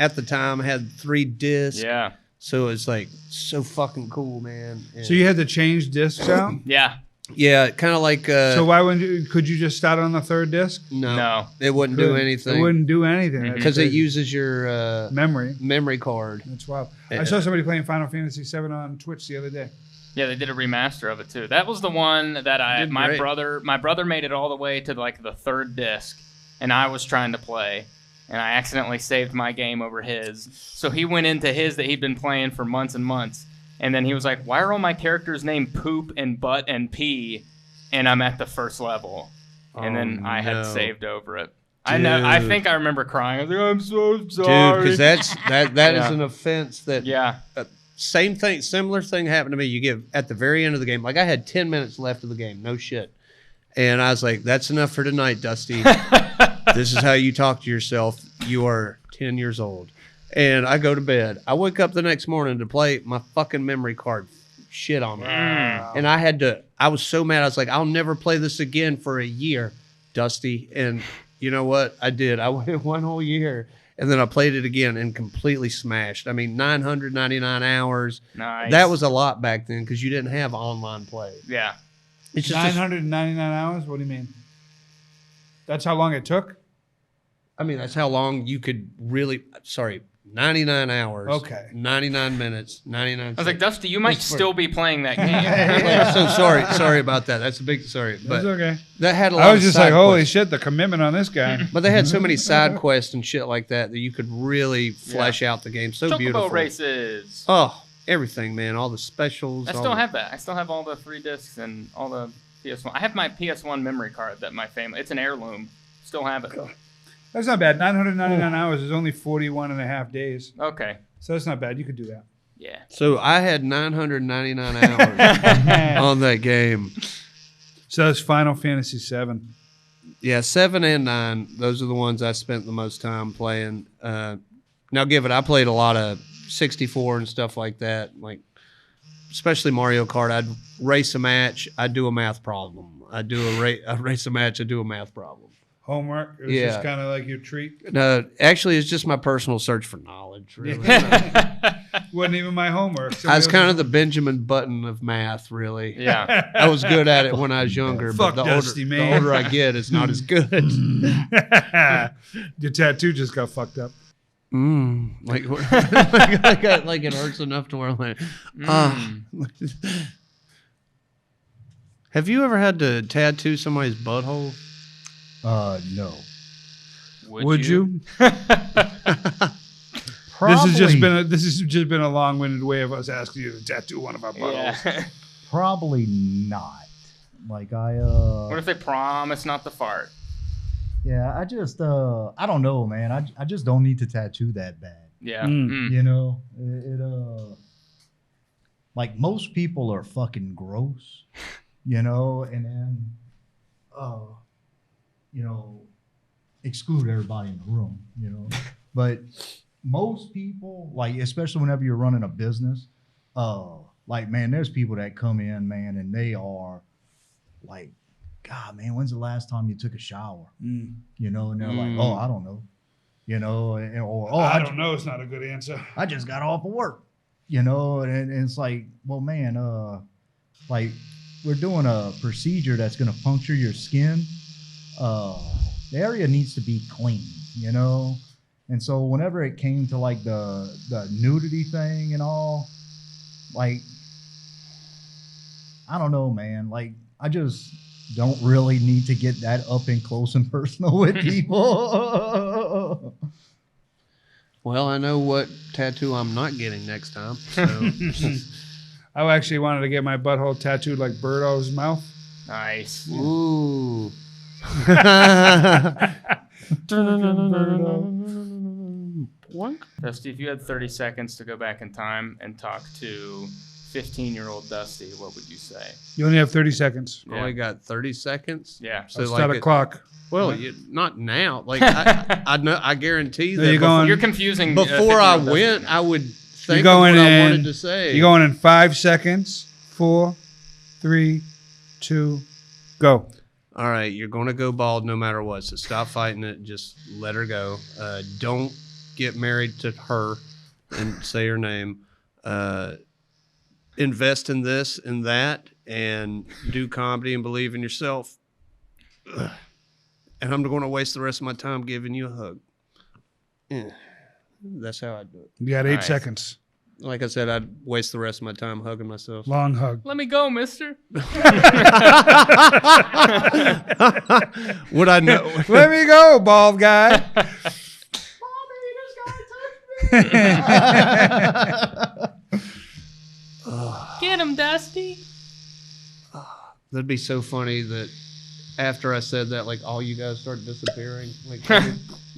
at the time I had 3 discs. Yeah. So it's like so fucking cool, man. And So you had to change discs out? Yeah. yeah, kind of like So why wouldn't you? Could you just start on the 3rd disc? no, it wouldn't do Couldn't. anything. It wouldn't do anything. That's because it crazy. uses your memory. memory card. That's wild. I saw somebody playing Final Fantasy VII on Twitch the other day. Yeah, they did a remaster of it too. That was the one that Did my great. brother made it all the way to like the 3rd disc, and I was trying to play, and I accidentally saved my game over his. So he went into his that he'd been playing for months and months, and then he was like, "Why are all my characters named Poop and Butt and Pee?" And I'm at the 1st level, and then I had no. saved over it. I know. I Dude. think I remember crying. I was like, "I'm so sorry." Dude, because that is Yeah. an offense that Yeah. same thing, similar thing happened to me. You give at the very end of the game, like I had 10 minutes left of the game, no shit. And I was like, that's enough for tonight, Dusty. This is how you talk to yourself. You are 10 years old. And I go to bed. I wake up the next morning to play my fucking memory card shit on me. Wow. And I was so mad. I was like, I'll never play this again for a year, Dusty. And you know what? I did. I went 1 whole year. And then I played it again and completely smashed. I mean, 999 hours. Nice. That was a lot back then because you didn't have online play. Yeah. It's just 999 hours? What do you mean? That's how long it took? I mean, that's how long you could really. Sorry, 99 hours. Okay. 99 minutes. 99. I was like, Dusty, you might still be playing that game. Yeah, so sorry about that. That's a big sorry, but That's okay. that had a lot. I was just like, holy quests. shit, the commitment on this guy. But they had so many side quests and shit like that that you could really flesh out the game. So Chocobo beautiful. races. Oh, everything, man. All the specials. I still have that. I still have all the 3 discs and all the PS1. I have my PS1 memory card that my family. It's an heirloom. Still have it. That's not bad. 999 hours is only 41 and a half days. Okay. So that's not bad. You could do that. Yeah. So I had 999 hours on that game. So that's Final Fantasy 7. Yeah, 7 and 9. Those are the ones I spent the most time playing. Now, I played a lot of 64 and stuff like that. Like, especially Mario Kart. I'd race a match. I'd do a math problem. I'd race a match. I'd do a math problem. Homework? It was just kind of like your treat? No, actually, it's just my personal search for knowledge, really. Wasn't even my homework. I was kind of the Benjamin Button of math, really. Yeah. I was good at it when I was younger, Fuck but Dusty, the man. older I get, it's not as good. Your tattoo just got fucked up. Like it hurts enough to where I'm like, Have you ever had to tattoo somebody's butthole? No. Would you? This has just been a long-winded way of us asking you to tattoo one of our buttholes. Yeah. Probably not. Like What if they promise not to fart? Yeah, I just I don't know, man. I just don't need to tattoo that bad. Yeah. You know, like most people are fucking gross, you know, and then you know, exclude everybody in the room, you know. But most people, like, especially whenever you're running a business, like, man, there's people that come in, man, and they are like, God, man, when's the last time you took a shower? You know, and they're like, oh, I don't know. You know, or oh, I don't know. It's not a good answer. I just got off of work. You know, and it's like, well, man, like we're doing a procedure that's going to puncture your skin. The area needs to be clean, you know. And so whenever it came to like the nudity thing and all, like, I don't know, man. Like, I just don't really need to get that up and close and personal with people. Well, I know what tattoo I'm not getting next time. So. I actually wanted to get my butthole tattooed like Birdo's mouth. Nice. Ooh. Dusty, if you had 30 seconds to go back in time and talk to 15-year-old Dusty, what would you say? You only have 30 seconds. Only got 30 seconds. Yeah. So start a clock. Well, not now. Like I know, I guarantee that you're confusing. Before I went, I would think of what I wanted to say. You're going in 5 seconds. 4, 3, 2, go. All right, you're going to go bald no matter what. So stop fighting it. Just let her go. Don't get married to her and say her name. Invest in this and that and do comedy and believe in yourself. And I'm going to waste the rest of my time giving you a hug. Yeah, that's how I do it. You got 8 seconds. Like I said, I'd waste the rest of my time hugging myself. Long hug. Let me go, mister. Would I know? Let me go, bald guy. Get him, Dusty. That'd be so funny that after I said that, like, all you guys start disappearing. Like,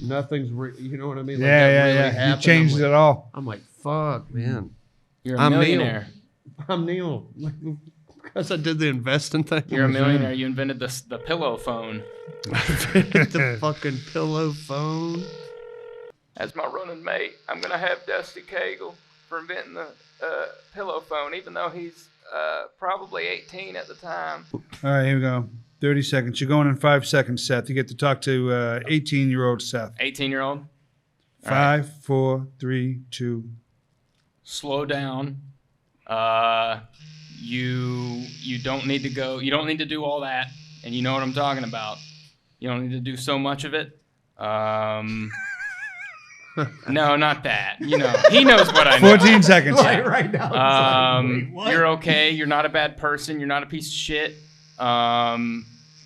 nothing's, you know what I mean? Like, Yeah. You changed it all. I'm like, fuck, man. You're a millionaire. I'm Neil. Because I did the investing thing. You're a millionaire. You invented the pillow phone. The fucking pillow phone. As my running mate, I'm going to have Dusty Cagle for inventing the pillow phone, even though he's probably 18 at the time. All right, here we go. 30 seconds. You're going in 5 seconds, Seth. You get to talk to 18-year-old Seth. 18-year-old? 5, 4, 3, 2. Slow down. You don't need to go. You don't need to do all that, and you know what I'm talking about. You don't need to do so much of it. No, not that. You know, he knows what I know. 14 seconds. Right now. Wait, what? You're okay. You're not a bad person. You're not a piece of shit.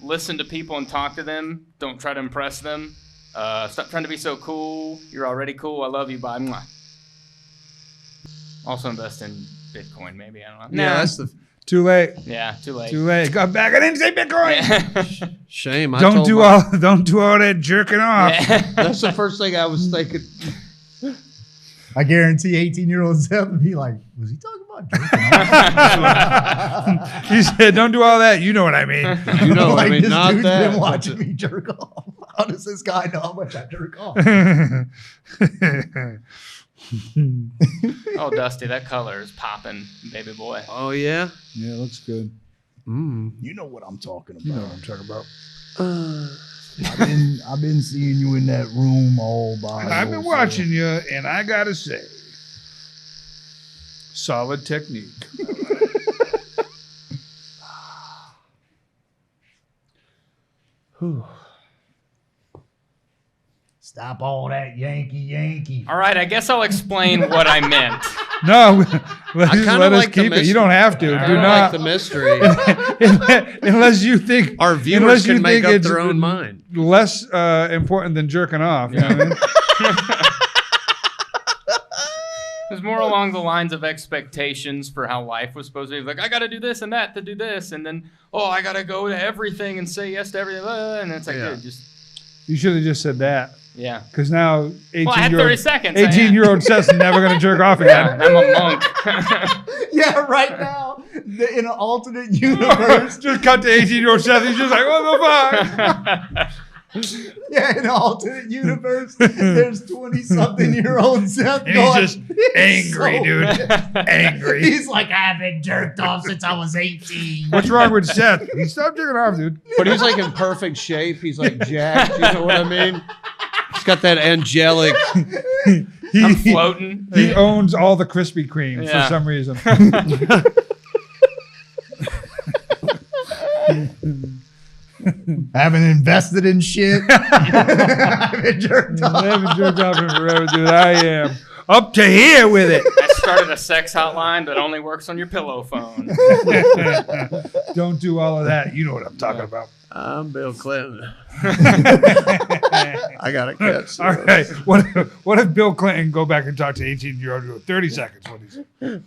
Listen to people and talk to them. Don't try to impress them. Stop trying to be so cool. You're already cool. I love you. Bye. Mwah. Also invest in Bitcoin, maybe. I don't know. Yeah, Nah. that's the Too late. Yeah, too late. Too late. Got back. I didn't say Bitcoin. shame. Don't do all that jerking off. That's the first thing I was thinking. I guarantee 18-year-old Seth would be like, was he talking about jerking off? He said, "Don't do all that." You know what I mean. You know, Like, I mean, this not dude's that. been watching me jerk off. How does this guy know how much I jerk off? Oh, Dusty, that color is popping, baby boy. Oh yeah. Yeah, it looks good. You know what I'm talking about. You know what I'm talking about. I've been seeing you in that room all by I've been yourself. watching you, and I gotta say, solid technique. Stop all that Yankee. All right, I guess I'll explain what I meant. No, let kinda us like the keep it. You don't have to. I Do don't not. like the mystery. Unless you think Our unless viewers you can make think up it's their own mind. less important than jerking off. You know what I mean? It was more along the lines of expectations for how life was supposed to be. Like, I got to do this and that to do this. And then, I got to go to everything and say yes to everything. And it's like, Yeah. dude, just, You should have just said that. yeah. Because now 18-year-old Well, I had 30 seconds. 18-year-old Seth's never going to jerk off Yeah, again. I'm a monk. Yeah, right now, in an alternate universe. Just cut to 18-year-old Seth. He's just like, what the fuck? Yeah, in an alternate universe, there's 20-something-year-old Seth And going, he's just angry, so dude. Angry. He's like, I haven't jerked off since I was 18. What's wrong with Seth? He stopped jerking off, dude. But he's like in perfect shape. He's like jacked. You know what I mean? He's got that angelic. I'm floating. He owns all the Krispy Kreme Yeah. for some reason. Haven't invested in shit. Haven't jerked off. I haven't jerked off in forever, dude. I am up to here with it. I started a sex hotline that only works on your pillow phone. Don't do all of that. You know what I'm talking about. I'm Bill Clinton. I got a cat. All right. What if Bill Clinton go back and talk to 18-year-old? 30 seconds. What is it?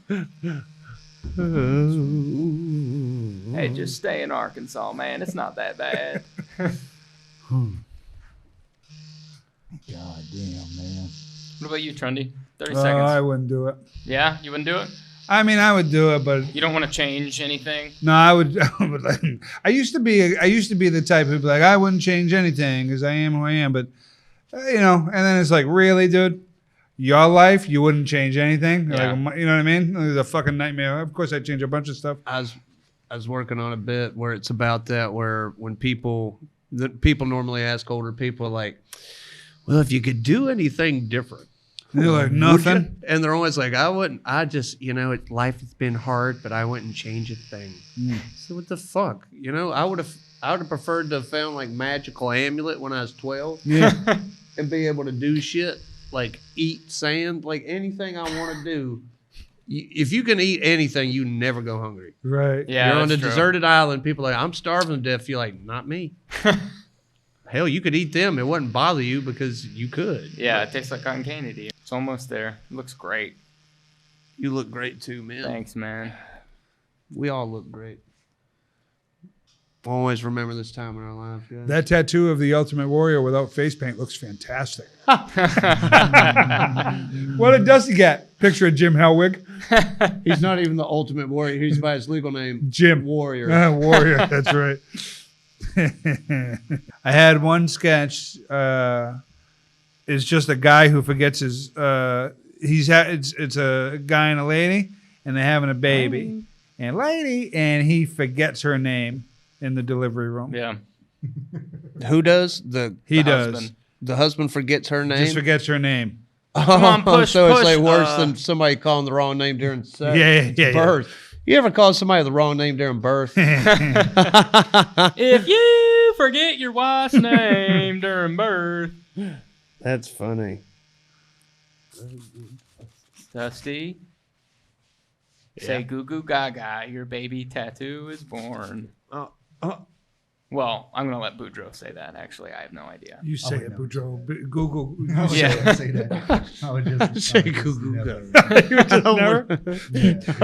Hey, just stay in Arkansas, man. It's not that bad. God damn, man. What about you, Trundy? 30 I seconds. wouldn't do it. Yeah? You wouldn't do it? I mean, I would do it, but You don't want to change anything? no, I would. I used to be the type who'd be like, I wouldn't change anything because I am who I am. But and then it's like, really, dude, your life, you wouldn't change anything. Yeah. Like, you know what I mean? It's a fucking nightmare. Of course, I'd change a bunch of stuff. I was working on a bit where it's about that, where when people normally ask older people like, well, if you could do anything different, And they're like, would nothing. you? And they're always like, I wouldn't. I just, life has been hard, but I wouldn't change a thing. So what the fuck? I would have preferred to have found like magical amulet when I was 12. Yeah. And be able to do shit like eat sand, like anything I want to do. If you can eat anything, you never go hungry. Right. Yeah, You're on a that's true. deserted island. People are like, I'm starving to death. You're like, not me. Hell, you could eat them. It wouldn't bother you because you could. Yeah, it tastes like cotton candy to you. It's almost there. It looks great. You look great too, man. Thanks, man. We all look great. always remember this time in our lives, guys. That tattoo of the Ultimate Warrior without face paint looks fantastic. What did Dusty get? Picture of Jim Hellwig. He's not even the Ultimate Warrior. He's by his legal name, Jim Warrior. Warrior, that's right. I had one sketch. It's just a guy who forgets his. It's a guy and a lady, and they're having a baby, and he forgets her name in the delivery room. Yeah. Who does? He does. does. The husband forgets her name? Just forgets her name. Come on, push, so it's push, like worse than somebody calling the wrong name during sex. Yeah. Birth. You ever call somebody the wrong name during birth? If you forget your wife's name during birth. That's funny. Dusty, say goo goo gaga, your baby tattoo is born. Well, I'm going to let Boodro say that, actually. I have no idea. You say it, Boodro. Google. I Yeah. would say that. I would just Say just Google. never-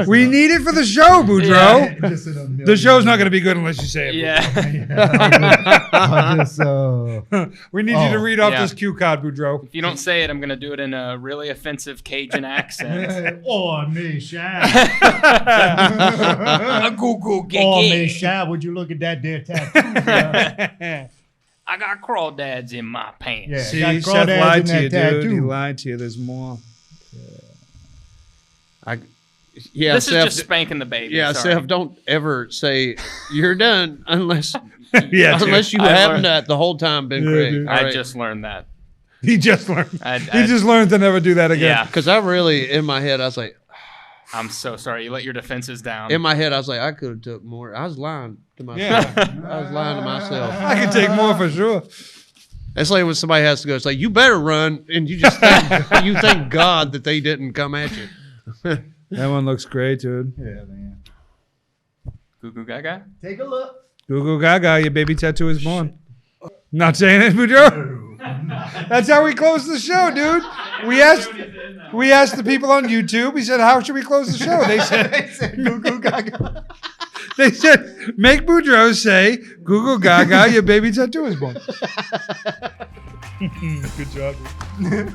We need it for the show, Boodro. Yeah. Just in a million The show's not going to be good unless you say it. Yeah. I'll just, We need you to read off Yeah. this cue card, Boodro. If you don't say it, I'm going to do it in a really offensive Cajun accent. Oh, me, Shad. Goo goo Oh, me, gigi. Shad, would you look at that there tattoo? I got crawdads in my pants. Yeah. See, got Seth crawdads lied in to that you, dude. He tattoo. lied to you. There's more. Yeah, This Seth, is just spanking the baby. yeah, sorry. Seth, don't ever say you're done unless Yeah, dude. unless you I haven't learned- the whole time been Yeah, great. dude. I just learned that. He just learned. I- He just learned to never do that again. Yeah. Because I really, in my head, I was like, I'm so sorry. You let your defenses down. in my head, I was like, I could have took more. I was lying to myself. I was lying to myself. I can take more for sure. It's like when somebody has to go, it's like, you better run, and you just think, you thank God that they didn't come at you. That one looks great, dude. Yeah, man. Goo goo gaga. Take a look. Google Gaga, your baby tattoo is born. Not saying it, Boodro. That's how we close the show, dude. We asked the people on YouTube. We said, "How should we close the show?" They said, Goo goo gaga. "They said, make Boodro say, Google Gaga, your baby tattoo is born." Good job. Dude.